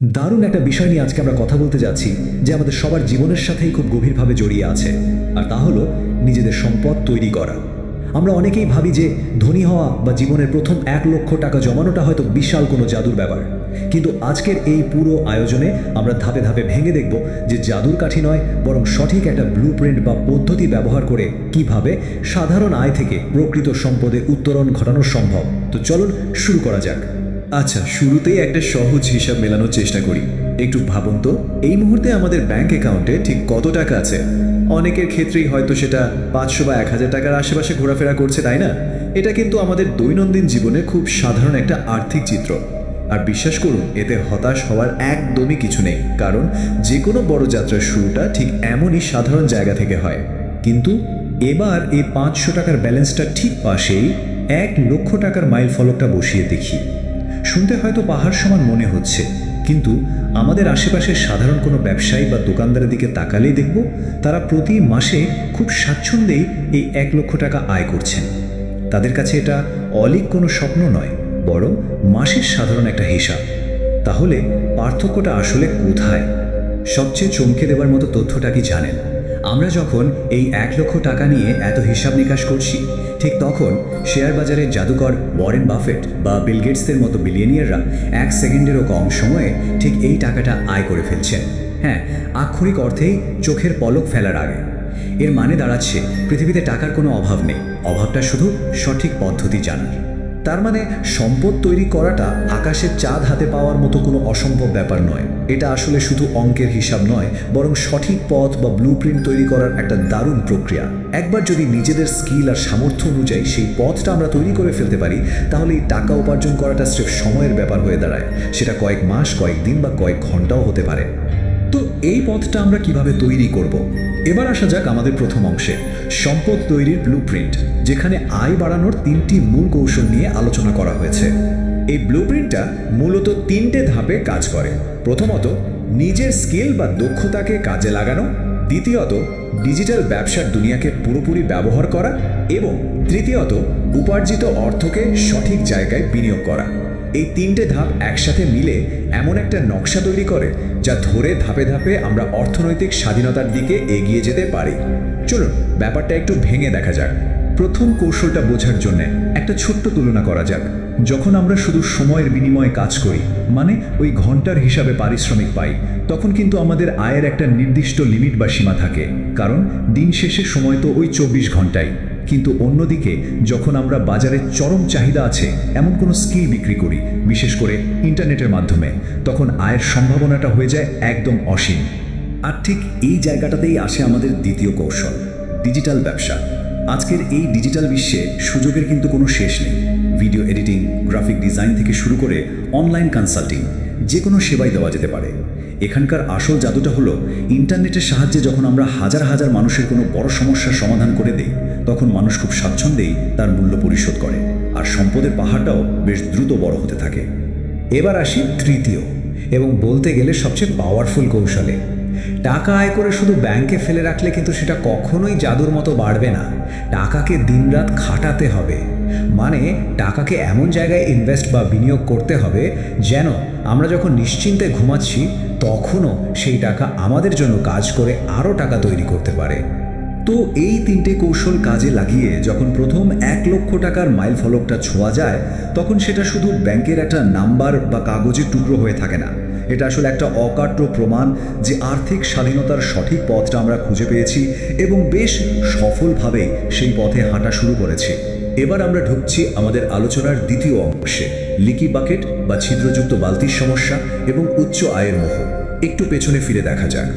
দারুণ একটা বিষয় নিয়ে আজকে আমরা কথা বলতে যাচ্ছি যে আমাদের সবার জীবনের সাথেই খুব গভীরভাবে জড়িয়ে আছে, আর তা হলো নিজেদের সম্পদ তৈরি করা। আমরা অনেকেই ভাবি যে ধনী হওয়া বা জীবনের প্রথম 1 লক্ষ টাকা জমানোটা হয়তো বিশাল কোনো জাদুর ব্যাপার, কিন্তু আজকের এই পুরো আয়োজনে আমরা ধাপে ধাপে ভেঙে দেখব যে জাদুর কাঠি নয়, বরং সঠিক একটা ব্লুপ্রিন্ট বা পদ্ধতি ব্যবহার করে কিভাবে সাধারণ আয় থেকে প্রকৃত সম্পদে উত্তরণ ঘটানো সম্ভব। তো চলুন শুরু করা যাক। আচ্ছা, শুরুতেই একটা সহজ হিসাব মেলানোর চেষ্টা করি। একটু ভাবুন তো, এই মুহূর্তে আমাদের ব্যাংক অ্যাকাউন্টে ঠিক কত টাকা আছে। অনেকের ক্ষেত্রেই হয়তো সেটা 500 বা 1000 টাকার আশেপাশে ঘোরাফেরা করছে, তাই না? এটা কিন্তু আমাদের দৈনন্দিন জীবনে খুব সাধারণ একটা আর্থিক চিত্র। আর বিশ্বাস করুন, এতে হতাশ হওয়ার একদমই কিছু নেই, কারণ যে কোনো বড় যাত্রার শুরুটা ঠিক এমনই সাধারণ জায়গা থেকে হয়। কিন্তু এবার এই 500 টাকার ব্যালেন্সটা ঠিক পাশেই 1 লক্ষ টাকার মাইল ফলকটা বসিয়ে দেখি। শুনতে হয়তো পাহাড় সমান মনে হচ্ছে, কিন্তু আমাদের আশেপাশের সাধারণ কোনো ব্যবসায়ী বা দোকানদারের দিকে তাকালেই দেখব তারা প্রতি মাসে খুব স্বাচ্ছন্দ্যেই এই 1 লক্ষ টাকা আয় করছেন। তাদের কাছে এটা অলীক কোনো স্বপ্ন নয়, বরং মাসের সাধারণ একটা হিসাব। তাহলে পার্থক্যটা আসলে কোথায়? সবচেয়ে চমকে দেওয়ার মতো তথ্যটা কি জানেন? আমরা যখন এই 1 লক্ষ টাকা নিয়ে এত হিসাব নিকাশ করছি, ঠিক তখন শেয়ার বাজারের জাদুকর ওয়ারেন বাফেট বা বিল গেটসদের মতো বিলিয়নিয়াররা 1 সেকেন্ডেরও কম সময়ে ঠিক এই টাকাটা আয় করে ফেলছেন। হ্যাঁ, আক্ষরিক অর্থেই চোখের পলক ফেলার আগে। এর মানে দাঁড়াচ্ছে পৃথিবীতে টাকার কোনো অভাব নেই, অভাবটা শুধু সঠিক পদ্ধতি জানার। তার মানে সম্পদ তৈরি করাটা আকাশের চাঁদ হাতে পাওয়ার মতো কোনো অসম্ভব ব্যাপার নয়। এটা আসলে শুধু অঙ্কের হিসাব নয়, বরং সঠিক পথ বা ব্লুপ্রিন্ট তৈরি করার একটা দারুণ প্রক্রিয়া। একবার যদি নিজেদের স্কিল আর সামর্থ্য অনুযায়ী সেই পথটা আমরা তৈরি করে ফেলতে পারি, তাহলে এই টাকা উপার্জন করাটা স্রেফ সময়ের ব্যাপার হয়ে দাঁড়ায়। সেটা কয়েক মাস, কয়েক দিন বা কয়েক ঘন্টাও হতে পারে। তো এই পথটা আমরা কিভাবে তৈরি করব? এবার আসা যাক আমাদের প্রথম অংশে, সম্পদ তৈরির ব্লুপ্রিন্ট, যেখানে আয় বাড়ানোর 3টি মূল কৌশল নিয়ে আলোচনা করা হয়েছে। এই ব্লুপ্রিন্টটা মূলত 3টে ধাপে কাজ করে। প্রথমত, নিজের স্কিল বা দক্ষতাকে কাজে লাগানো। দ্বিতীয়ত, ডিজিটাল ব্যবসার দুনিয়াকে পুরোপুরি ব্যবহার করা। এবং তৃতীয়ত, উপার্জিত অর্থকে সঠিক জায়গায় বিনিয়োগ করা। এই 3টে ধাপ একসাথে মিলে এমন একটা নকশা তৈরি করে যা ধরে ধাপে ধাপে আমরা অর্থনৈতিক স্বাধীনতার দিকে এগিয়ে যেতে পারি। চলুন ব্যাপারটা একটু ভেঙে দেখা যাক। প্রথম কৌশলটা বোঝার জন্য একটা ছোট্ট তুলনা করা যাক। যখন আমরা শুধু সময়ের বিনিময়ে কাজ করি, মানে ওই ঘন্টার হিসাবে পারিশ্রমিক পাই, তখন কিন্তু আমাদের আয়ের একটা নির্দিষ্ট লিমিট বা সীমা থাকে, কারণ দিন শেষে সময় তো ওই 24 ঘন্টাই। কিন্তু অন্যদিকে যখন আমরা বাজারে চরম চাহিদা আছে এমন কোনো স্কিল বিক্রি করি, বিশেষ করে ইন্টারনেটের মাধ্যমে, তখন আয়ের সম্ভাবনাটা হয়ে যায় একদম অসীম। আর ঠিক এই জায়গাটাতেই আসে আমাদের দ্বিতীয় কৌশল, ডিজিটাল ব্যবসা। আজকের এই ডিজিটাল বিশ্বে সুযোগের কিন্তু কোনো শেষ নেই। ভিডিও এডিটিং, গ্রাফিক ডিজাইন থেকে শুরু করে অনলাইন কনসাল্টিং, যে কোনো সেবাই দেওয়া যেতে পারে। এখানকার আসল জাদুটা হলো, ইন্টারনেটের সাহায্যে যখন আমরা হাজার হাজার মানুষের কোনো বড় সমস্যার সমাধান করে দিই, তখন মানুষ খুব স্বাচ্ছন্দ্যেই তার মূল্য পরিশোধ করে, আর সম্পদের পাহাড়টাও বেশ দ্রুত বড় হতে থাকে। এবার আসি তৃতীয় এবং বলতে গেলে সবচেয়ে পাওয়ারফুল কৌশলে। টাকা আয় করে শুধু ব্যাংকে ফেলে রাখলে কিন্তু সেটা কখনোই জাদুর মতো বাড়বে না। টাকাকে দিনরাত খাটাতে হবে। মানে টাকাকে এমন জায়গায় ইনভেস্ট বা বিনিয়োগ করতে হবে যেন আমরা যখন নিশ্চিন্তে ঘুমাচ্ছি, তখনও সেই টাকা আমাদের জন্য কাজ করে আরও টাকা তৈরি করতে পারে। তো এই 3টে কৌশল কাজে লাগিয়ে যখন প্রথম 1 লক্ষ টাকার মাইল ফলকটা ছোঁয়া যায়, তখন সেটা শুধু ব্যাংকের একটা নাম্বার বা কাগজের টুকরো হয়ে থাকে না। এটা আসলে একটা অকাট্য প্রমাণ যে আর্থিক স্বাধীনতার সঠিক পথটা আমরা খুঁজে পেয়েছি এবং বেশ সফলভাবে সেই পথে হাঁটা শুরু করেছি। এবার আমরা ঢুকছি আমাদের আলোচনার দ্বিতীয় অংশে, লিকি বাকেট বা ছিদ্রযুক্ত বালতির সমস্যা এবং উচ্চ আয়ের মোহ। একটু পেছনে ফিরে দেখা যাক,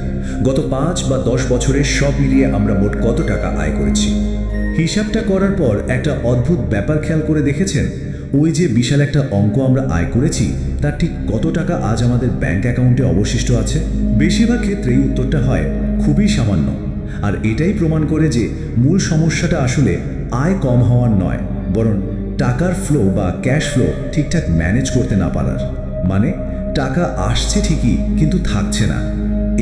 গত 5 বা 10 বছরের সব মিলিয়ে আমরা মোট কত টাকা আয় করেছি। হিসাবটা করার পর একটা অদ্ভুত ব্যাপার খেয়াল করে দেখেছেন? ওই যে বিশাল একটা অঙ্ক আমরা আয় করেছি, তার ঠিক কত টাকা আজ আমাদের ব্যাংক অ্যাকাউন্টে অবশিষ্ট আছে? বেশিরভাগ ক্ষেত্রেই উত্তরটা হয় খুবই সামান্য। আর এটাই প্রমাণ করে যে মূল সমস্যাটা আসলে আয় কম হওয়ার নয়, বরং টাকার ফ্লো বা ক্যাশ ফ্লো ঠিকঠাক ম্যানেজ করতে না পারার। মানে টাকা আসছে ঠিকই, কিন্তু থাকছে না।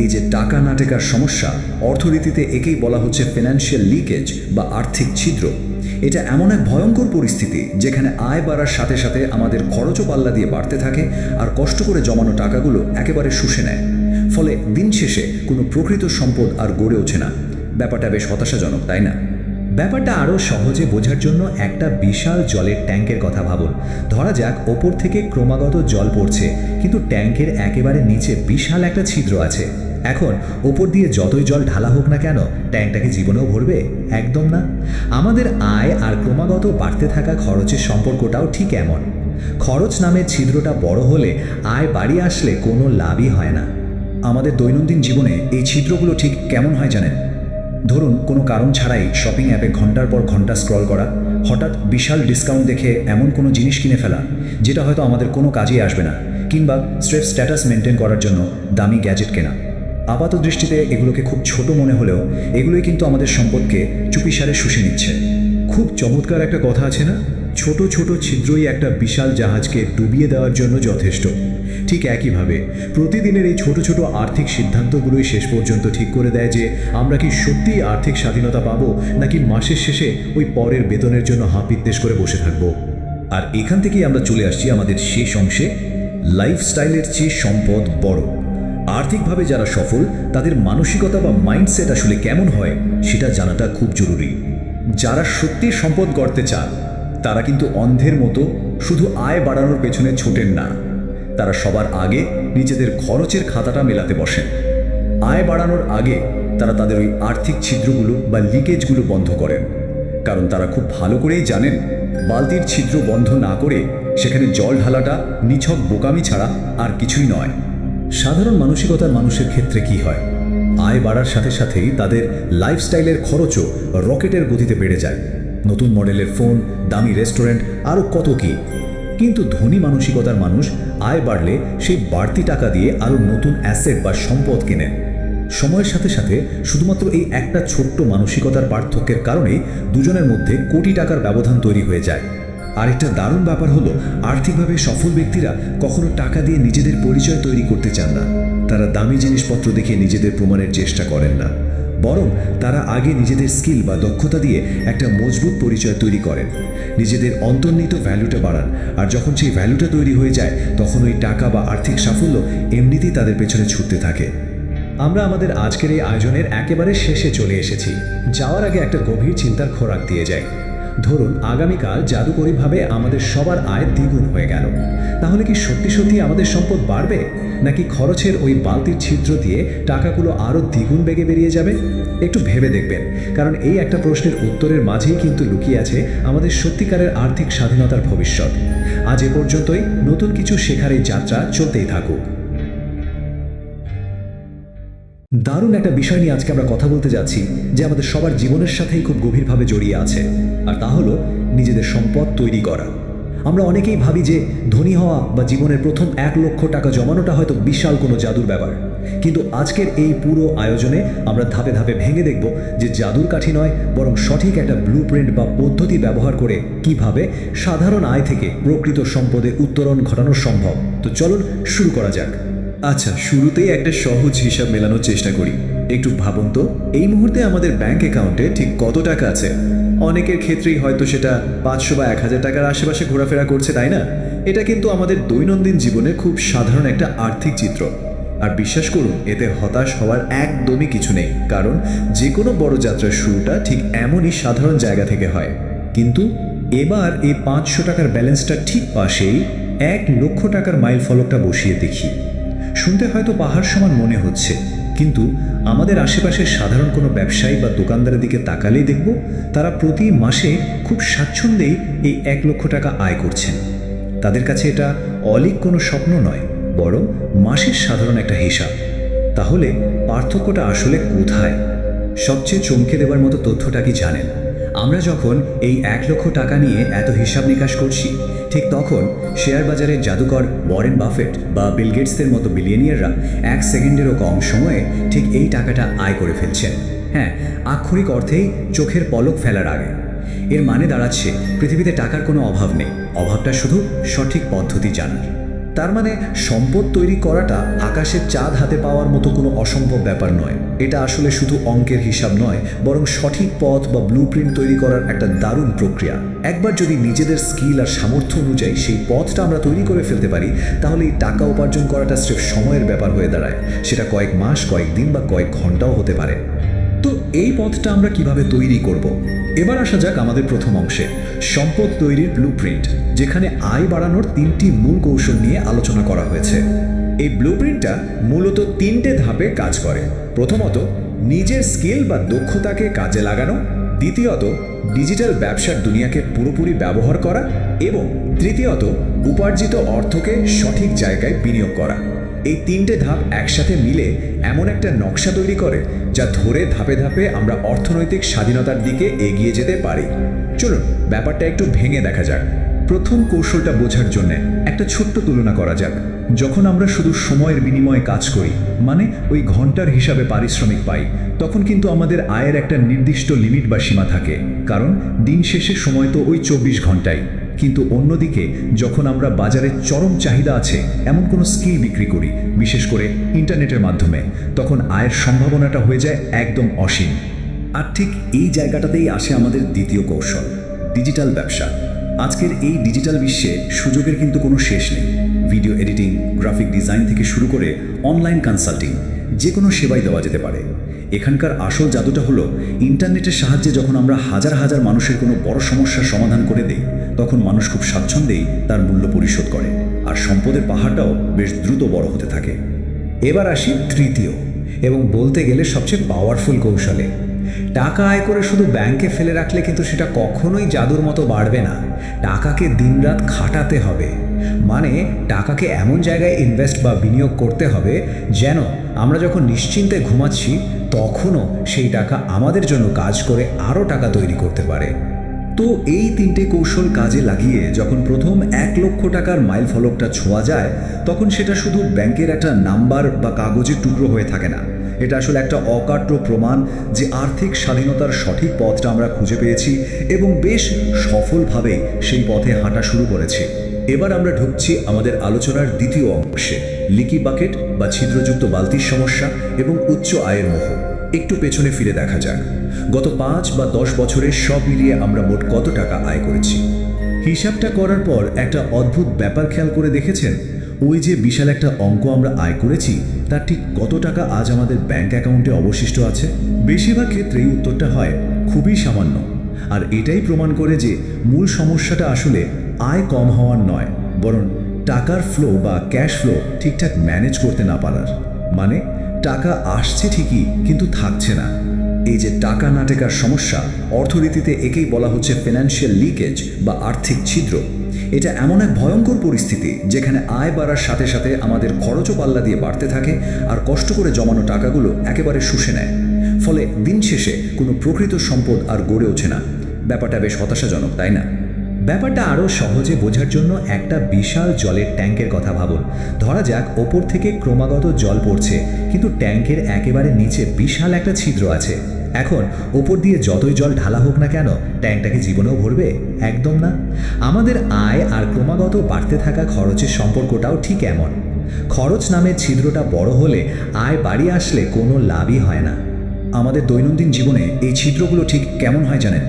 এই যে টাকা না টেকার সমস্যা, অর্থনীতিতে একেই বলা হচ্ছে ফিনান্সিয়াল লিকেজ বা আর্থিক ছিদ্র। এটা এমন এক ভয়ঙ্কর পরিস্থিতি যেখানে আয় বাড়ার সাথে সাথে আমাদের খরচও পাল্লা দিয়ে বাড়তে থাকে আর কষ্ট করে জমানো টাকাগুলো একেবারে শুষে নেয়। ফলে দিন শেষে কোনো প্রকৃত সম্পদ আর গড়ে ওঠে না। ব্যাপারটা বেশ হতাশাজনক, তাই না? ব্যাপারটা আরও সহজে বোঝার জন্য একটা বিশাল জলের ট্যাঙ্কের কথা ভাবুন। ধরা যাক ওপর থেকে ক্রমাগত জল পড়ছে, কিন্তু ট্যাঙ্কের একেবারে নিচে বিশাল একটা ছিদ্র আছে। এখন ওপর দিয়ে যতই জল ঢালা হোক না কেন, ট্যাঙ্কটাকে জীবনেও ভরবে? একদম না। আমাদের আয় আর ক্রমাগত বাড়তে থাকা খরচের সম্পর্কটাও ঠিক এমন। খরচ নামের ছিদ্রটা বড় হলে আয় বাড়িয়ে আসলে কোনো লাভই হয় না। আমাদের দৈনন্দিন জীবনে এই ছিদ্রগুলো ঠিক কেমন হয় জানেন? ধরুন কোনো কারণ ছাড়াই শপিং অ্যাপে ঘন্টার পর ঘন্টা স্ক্রল করা, হঠাৎ বিশাল ডিসকাউন্ট দেখে এমন কোনো জিনিস কিনে ফেলা যেটা হয়তো আমাদের কোনো কাজেই আসবে না, কিংবা স্ট্রেস স্ট্যাটাস মেনটেন করার জন্য দামি গ্যাজেট কেনা। আপাত দৃষ্টিতে এগুলোকে খুব ছোট মনে হলেও এগুলোই কিন্তু আমাদের সম্পদকে চুপিসারে শুষে নিচ্ছে। খুব চমৎকার একটা কথা আছে না, ছোট ছোট ছিদ্রই একটা বিশাল জাহাজকে ডুবিয়ে দেওয়ার জন্য যথেষ্ট। ঠিক একইভাবে প্রতিদিনের এই ছোট ছোট আর্থিক সিদ্ধান্তগুলোই শেষ পর্যন্ত ঠিক করে দেয় যে আমরা কি সত্যিই আর্থিক স্বাধীনতা পাবো, নাকি মাসের শেষে ওই পরের বেতনের জন্য হাপিত্তেশ করে বসে থাকবো। আর এখান থেকেই আমরা চলে আসছি আমাদের শেষ অংশে, লাইফস্টাইলের চেয়ে সম্পদ বড়। আর্থিকভাবে যারা সফল তাদের মানসিকতা বা মাইন্ডসেট আসলে কেমন হয় সেটা জানাটা খুব জরুরি। যারা সত্যি সম্পদ গড়তে চান তারা কিন্তু অন্ধের মতো শুধু আয় বাড়ানোর পেছনে ছোটেন না, তারা সবার আগে নিজেদের খরচের খাতাটা মেলাতে বসেন। আয় বাড়ানোর আগে তারা তাদের ওই আর্থিক ছিদ্রগুলো বা লিকেজগুলো বন্ধ করেন, কারণ তারা খুব ভালো করেই জানেন বালতির ছিদ্র বন্ধ না করে সেখানে জল ঢালাটা নিছক বোকামি ছাড়া আর কিছুই নয়। সাধারণ মানসিকতার মানুষের ক্ষেত্রে কি হয়? আয় বাড়ার সাথে সাথেই তাদের লাইফস্টাইলের খরচও রকেটের গতিতে বেড়ে যায়। নতুন মডেলের ফোন, দামি রেস্টুরেন্ট, আরও কত কি। কিন্তু ধনী মানসিকতার মানুষ আয় বাড়লে সেই বাড়তি টাকা দিয়ে আরও নতুন অ্যাসেট বা সম্পদ কেনেন। সময়ের সাথে সাথে শুধুমাত্র এই একটা ছোট্ট মানসিকতার পার্থক্যের কারণেই দুজনের মধ্যে কোটি টাকার ব্যবধান তৈরি হয়ে যায়। আরেকটা দারুণ ব্যাপার হলো, আর্থিকভাবে সফল ব্যক্তিরা কখনো টাকা দিয়ে নিজেদের পরিচয় তৈরি করতে চান না। তারা দামি জিনিসপত্র দেখে নিজেদের প্রমাণের চেষ্টা করেন না, বরং তারা আগে নিজেদের স্কিল বা দক্ষতা দিয়ে একটা মজবুত পরিচয় তৈরি করেন, নিজেদের অন্তর্নিহিত ভ্যালুটা বাড়ান। আর যখন সেই ভ্যালুটা তৈরি হয়ে যায় তখন ওই টাকা বা আর্থিক সাফল্য এমনিতেই তাদের পেছনে ছুটতে থাকে। আমরা আমাদের আজকের এই আয়োজনের একেবারে শেষে চলে এসেছি। যাওয়ার আগে একটা গভীর চিন্তার খোরাক দিয়ে যাই। ধরুন আগামীকাল জাদুকরীভাবে আমাদের সবার আয় দ্বিগুণ হয়ে গেল, তাহলে কি সত্যি সত্যি আমাদের সম্পদ বাড়বে, নাকি খরচের ওই বালতির ছিদ্র দিয়ে টাকাগুলো আরও দ্বিগুণ বেগে বেরিয়ে যাবে? একটু ভেবে দেখবেন, কারণ এই একটা প্রশ্নের উত্তরের মাঝেই কিন্তু লুকিয়ে আছে আমাদের সত্যিকারের আর্থিক স্বাধীনতার ভবিষ্যৎ। আজ এ পর্যন্তই, নতুন কিছু শেখার এই যাত্রা চলতেই থাকুক। দারুণ একটা বিষয় নিয়ে আজকে আমরা কথা বলতে যাচ্ছি, যে আমাদের সবার জীবনের সাথেই খুব গভীরভাবে জড়িয়ে আছে, আর তা হলো নিজেদের সম্পদ তৈরি করা। আমরা অনেকেই ভাবি যে ধনী হওয়া বা জীবনের প্রথম 1 লক্ষ টাকা জমানোটা হয়তো বিশাল কোনো জাদুর ব্যাপার, কিন্তু আজকের এই পুরো আয়োজনে আমরা ধাপে ধাপে ভেঙে দেখব যে জাদুর কাঠি নয়, বরং সঠিক একটা ব্লুপ্রিন্ট বা পদ্ধতি ব্যবহার করে কিভাবে সাধারণ আয় থেকে প্রকৃত সম্পদে উত্তরণ ঘটানো সম্ভব। তো চলুন শুরু করা যাক। আচ্ছা, শুরুতেই একটা সহজ হিসাব মেলানোর চেষ্টা করি। একটু ভাবুন তো, এই মুহূর্তে আমাদের ব্যাংক অ্যাকাউন্টে ঠিক কত টাকা আছে। অনেকের ক্ষেত্রেই হয়তো সেটা 500 বা 1000 টাকার আশেপাশে ঘোরাফেরা করছে, তাই না? এটা কিন্তু আমাদের দৈনন্দিন জীবনের খুব সাধারণ একটা আর্থিক চিত্র। আর বিশ্বাস করুন, এতে হতাশ হওয়ার একদমই কিছু নেই, কারণ যে কোনো বড় যাত্রার শুরুটা ঠিক এমনই সাধারণ জায়গা থেকে হয়। কিন্তু এবার এই 500 টাকার ব্যালেন্সটা ঠিক পাশেই 1 লক্ষ টাকার মাইল ফলকটা বসিয়ে দেখি। শুনতে হয়তো পাহাড় সমান মনে হচ্ছে, কিন্তু আমাদের আশেপাশের সাধারণ কোনো ব্যবসায়ী বা দোকানদারের দিকে তাকালেই দেখব তারা প্রতি মাসে খুব স্বাচ্ছন্দ্যেই এই 1 লক্ষ টাকা আয় করছেন। তাদের কাছে এটা অলীক কোনো স্বপ্ন নয়, বরং মাসের সাধারণ একটা হিসাব। তাহলে পার্থক্যটা আসলে কোথায়? সবচেয়ে চমকে দেওয়ার মতো তথ্যটা কি জানেন? আমরা যখন এই 1 লক্ষ টাকা নিয়ে এত হিসাব নিকাশ করছি, ঠিক তখন শেয়ার বাজারের জাদুকর ওয়ারেন বাফেট বা বিল গেটসদের মতো বিলিয়নিয়াররা 1 সেকেন্ডেরও কম সময়ে ঠিক এই টাকাটা আয় করে ফেলছেন। হ্যাঁ, আক্ষরিক অর্থেই চোখের পলক ফেলার আগে। এর মানে দাঁড়াচ্ছে পৃথিবীতে টাকার কোনো অভাব নেই, অভাবটা শুধু সঠিক পদ্ধতি জানার। তার মানে সম্পদ তৈরি করাটা আকাশের চাঁদ হাতে পাওয়ার মতো কোনো অসম্ভব ব্যাপার নয়। এটা আসলে শুধু অঙ্কের হিসাব নয়, বরং সঠিক পথ বা ব্লুপ্রিন্ট তৈরি করার একটা দারুণ প্রক্রিয়া। একবার যদি নিজেদের স্কিল আর সামর্থ্য অনুযায়ী সেই পথটা আমরা তৈরি করে ফেলতে পারি, তাহলে এই টাকা উপার্জন করাটা স্রেফ সময়ের ব্যাপার হয়ে দাঁড়ায়। সেটা কয়েক মাস, কয়েক দিন বা কয়েক ঘন্টাও হতে পারে। তো এই পথটা আমরা কিভাবে তৈরি করব? এবার আসা যাক আমাদের প্রথম অংশে, সম্পদ তৈরির ব্লুপ্রিন্ট, যেখানে আয় বাড়ানোর 3টি মূল কৌশল নিয়ে আলোচনা করা হয়েছে। এই ব্লুপ্রিন্টটা মূলত 3টে ধাপে কাজ করে। প্রথমত, নিজের স্কিল বা দক্ষতাকে কাজে লাগানো। দ্বিতীয়ত, ডিজিটাল ব্যবসার দুনিয়াকে পুরোপুরি ব্যবহার করা। এবং তৃতীয়ত, উপার্জিত অর্থকে সঠিক জায়গায় বিনিয়োগ করা। এই 3টে ধাপ একসাথে মিলে এমন একটা নকশা তৈরি করে যা ধরে ধাপে ধাপে আমরা অর্থনৈতিক স্বাধীনতার দিকে এগিয়ে যেতে পারি। চলুন ব্যাপারটা একটু ভেঙে দেখা যাক। প্রথম কৌশলটা বোঝার জন্য একটা ছোট্ট তুলনা করা যাক। যখন আমরা শুধু সময়ের বিনিময়ে কাজ করি, মানে ওই ঘন্টার হিসাবে পারিশ্রমিক পাই, তখন কিন্তু আমাদের আয়ের একটা নির্দিষ্ট লিমিট বা সীমা থাকে, কারণ দিন শেষে সময় তো ওই 24 ঘন্টাই। কিন্তু অন্যদিকে যখন আমরা বাজারে চরম চাহিদা আছে এমন কোনো স্কিল বিক্রি করি, বিশেষ করে ইন্টারনেটের মাধ্যমে, তখন আয়ের সম্ভাবনাটা হয়ে যায় একদম অসীম। আর ঠিক এই জায়গাটাতেই আসে আমাদের দ্বিতীয় কৌশল, ডিজিটাল ব্যবসা। আজকের এই ডিজিটাল বিশ্বে সুযোগের কিন্তু কোনো শেষ নেই। ভিডিও এডিটিং, গ্রাফিক ডিজাইন থেকে শুরু করে অনলাইন কনসাল্টিং, যে কোনো সেবাই দেওয়া যেতে পারে। এখানকার আসল জাদুটা হলো, ইন্টারনেটের সাহায্যে যখন আমরা হাজার হাজার মানুষের কোনো বড় সমস্যার সমাধান করে দিই, তখন মানুষ খুব স্বাচ্ছন্দ্যেই তার মূল্য পরিশোধ করে, আর সম্পদের পাহাড়টাও বেশ দ্রুত বড় হতে থাকে। এবার আসি তৃতীয় এবং বলতে গেলে সবচেয়ে পাওয়ারফুল কৌশলে। টাকা আয় করে শুধু ব্যাংকে ফেলে রাখলে কিন্তু সেটা কখনোই জাদুর মতো বাড়বে না। টাকাকে দিনরাত খাটাতে হবে। মানে টাকাকে এমন জায়গায় ইনভেস্ট বা বিনিয়োগ করতে হবে যেন আমরা যখন নিশ্চিন্তে ঘুমাচ্ছি তখনও সেই টাকা আমাদের জন্য কাজ করে আরও টাকা তৈরি করতে পারে। তো এই 3টে কৌশল কাজে লাগিয়ে যখন প্রথম 1 লক্ষ টাকার মাইল ফলকটা ছোঁয়া যায়, তখন সেটা শুধু ব্যাংকের একটা নাম্বার বা কাগজের টুকরো হয়ে থাকে না। এটা আসলে একটা অকাট্য প্রমাণ যে আর্থিক স্বাধীনতার সঠিক পথটা আমরা খুঁজে পেয়েছি এবং বেশ সফলভাবে সেই পথে হাঁটা শুরু করেছি। এবার আমরা ঢুকছি আমাদের আলোচনার দ্বিতীয় অংশে, লিকি বাকেট বা ছিদ্রযুক্ত বালতির সমস্যা এবং উচ্চ আয়ের মোহ। একটু পেছনে ফিরে দেখা যাক, গত 5 বা 10 বছরে সব মিলিয়ে আমরা মোট কত টাকা আয় করেছি। হিসাবটা করার পর একটা অদ্ভুত ব্যাপার খেয়াল করে দেখেছেন? ওই যে বিশাল একটা অঙ্ক আমরা আয় করেছি, তার ঠিক কত টাকা আজ আমাদের ব্যাংক অ্যাকাউন্টে অবশিষ্ট আছে? বেশিরভাগ ক্ষেত্রেই উত্তরটা হয় খুবই সামান্য। আর এটাই প্রমাণ করে যে মূল সমস্যাটা আসলে আয় কম হওয়ার নয়, বরং টাকার ফ্লো বা ক্যাশ ফ্লো ঠিকঠাক ম্যানেজ করতে না পারার। মানে টাকা আসছে ঠিকই, কিন্তু থাকছে না। এই যে টাকা না টেকার সমস্যা, অর্থনীতিতে একেই বলা হচ্ছে ফিনান্সিয়াল লিকেজ বা আর্থিক ছিদ্র। এটা এমন এক ভয়ঙ্কর পরিস্থিতি যেখানে আয় বাড়ার সাথে সাথে আমাদের খরচও পাল্লা দিয়ে বাড়তে থাকে, আর কষ্ট করে জমানো টাকাগুলো একেবারে শুষে নেয়। ফলে দিন শেষে কোনো প্রকৃত সম্পদ আর গড়ে ওঠে না। ব্যাপারটা বেশ হতাশাজনক, তাই না? ব্যাপারটা আরও সহজে বোঝার জন্য একটা বিশাল জলের ট্যাঙ্কের কথা ভাবুন। ধরা যাক ওপর থেকে ক্রমাগত জল পড়ছে, কিন্তু ট্যাঙ্কের একেবারে নিচে বিশাল একটা ছিদ্র আছে। এখন ওপর দিয়ে যতই জল ঢালা হোক না কেন, ট্যাঙ্কটাকে জীবনেও ভরবে? একদম না। আমাদের আয় আর ক্রমাগত বাড়তে থাকা খরচের সম্পর্কটাও ঠিক এমন। খরচ নামের ছিদ্রটা বড় হলে আয় বাড়িয়ে আসলে কোনো লাভই হয় না। আমাদের দৈনন্দিন জীবনে এই ছিদ্রগুলো ঠিক কেমন হয় জানেন?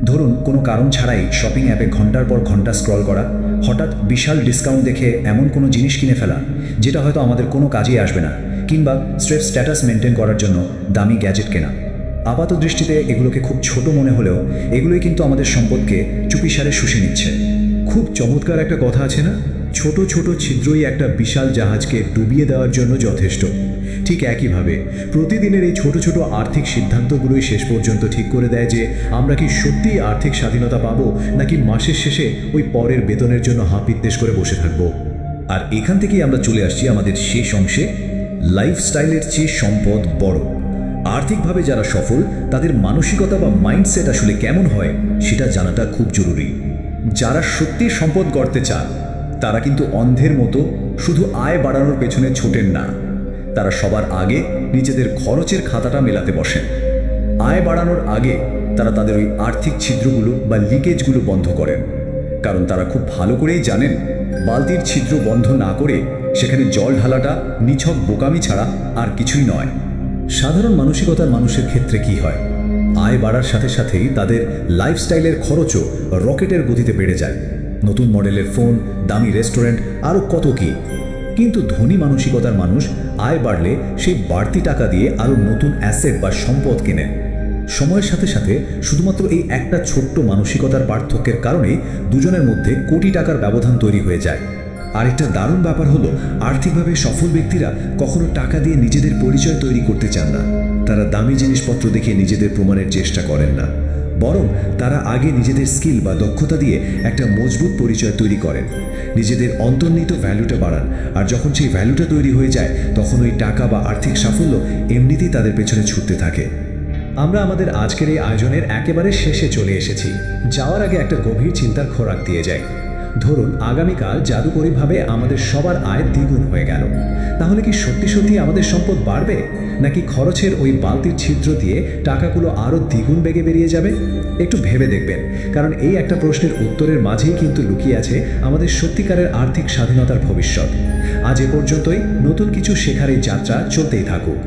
ধরুন কোনো কারণ ছাড়াই শপিং অ্যাপে ঘন্টার পর ঘন্টা স্ক্রল করা, হঠাৎ বিশাল ডিসকাউন্ট দেখে এমন কোনো জিনিস কিনে ফেলা যেটা হয়তো আমাদের কোনো কাজেই আসবে না, কিংবা স্ট্রেস স্ট্যাটাস মেনটেন করার জন্য দামি গ্যাজেট কেনা। আপাত দৃষ্টিতে এগুলোকে খুব ছোট মনে হলেও এগুলোই কিন্তু আমাদের সম্পদকে চুপিসারে শুষে নিচ্ছে। খুব চমৎকার একটা কথা আছে না, ছোট ছোট ছিদ্রই একটা বিশাল জাহাজকে ডুবিয়ে দেওয়ার জন্য যথেষ্ট। ঠিক একইভাবে প্রতিদিনের এই ছোট ছোট আর্থিক সিদ্ধান্তগুলোই শেষ পর্যন্ত ঠিক করে দেয় যে আমরা কি সত্যিই আর্থিক স্বাধীনতা পাবো, নাকি মাসের শেষে ওই পরের বেতনের জন্য হাপিত্তেশ করে বসে থাকবো। আর এখান থেকেই আমরা চলে আসছি আমাদের শেষ অংশে, লাইফস্টাইলের চেয়ে সম্পদ বড়। আর্থিকভাবে যারা সফল, তাদের মানসিকতা বা মাইন্ডসেট আসলে কেমন হয় সেটা জানাটা খুব জরুরি। যারা সত্যি সম্পদ গড়তে চান, তারা কিন্তু অন্ধের মতো শুধু আয় বাড়ানোর পেছনে ছোটেন না। তারা সবার আগে নিজেদের খরচের খাতাটা মেলাতে বসেন। আয় বাড়ানোর আগে তারা তাদের ওই আর্থিক ছিদ্রগুলো বা লিকেজগুলো বন্ধ করেন, কারণ তারা খুব ভালো করেই জানেন বালতির ছিদ্র বন্ধ না করে সেখানে জল ঢালাটা নিছক বোকামি ছাড়া আর কিছুই নয়। সাধারণ মানসিকতার মানুষের ক্ষেত্রে কি হয়? আয় বাড়ার সাথে সাথেই তাদের লাইফস্টাইলের খরচও রকেটের গতিতে বেড়ে যায়। নতুন মডেলের ফোন, দামি রেস্টুরেন্ট, আরও কত কি। কিন্তু ধনী মানসিকতার মানুষ আয় বাড়লে সেই বাড়তি টাকা দিয়ে আরও নতুন অ্যাসেট বা সম্পদ কেনেন। সময়ের সাথে সাথে শুধুমাত্র এই একটা ছোট্ট মানসিকতার পার্থক্যের কারণেই দুজনের মধ্যে কোটি টাকার ব্যবধান তৈরি হয়ে যায়। আরেকটা দারুণ ব্যাপার হলো, আর্থিকভাবে সফল ব্যক্তিরা কখনো টাকা দিয়ে নিজেদের পরিচয় তৈরি করতে চান না। তারা দামি জিনিসপত্র দেখে নিজেদের প্রমাণের চেষ্টা করেন না, বরং তারা আগে নিজেদের স্কিল বা দক্ষতা দিয়ে একটা মজবুত পরিচয় তৈরি করেন, নিজেদের অন্তর্নিহিত ভ্যালুটা বাড়ান। আর যখন সেই ভ্যালুটা তৈরি হয়ে যায়, তখন ওই টাকা বা আর্থিক সাফল্য এমনিতেই তাদের পেছনে ছুটতে থাকে। আমরা আমাদের আজকের এই আয়োজনের একেবারে শেষে চলে এসেছি। যাওয়ার আগে একটা গভীর চিন্তার খোরাক দিয়ে যাই। ধরুন আগামীকাল জাদুকরীভাবে আমাদের সবার আয় দ্বিগুণ হয়ে গেল, তাহলে কি সত্যি সত্যি আমাদের সম্পদ বাড়বে, নাকি খরচের ওই বালতির ছিদ্র দিয়ে টাকাগুলো আরও দ্বিগুণ বেগে বেরিয়ে যাবে? একটু ভেবে দেখবেন, কারণ এই একটা প্রশ্নের উত্তরের মাঝেই কিন্তু লুকিয়ে আছে আমাদের সত্যিকারের আর্থিক স্বাধীনতার ভবিষ্যৎ। আজ এ পর্যন্তই। নতুন কিছু শেখার এই যাত্রা চলতেই থাকুক।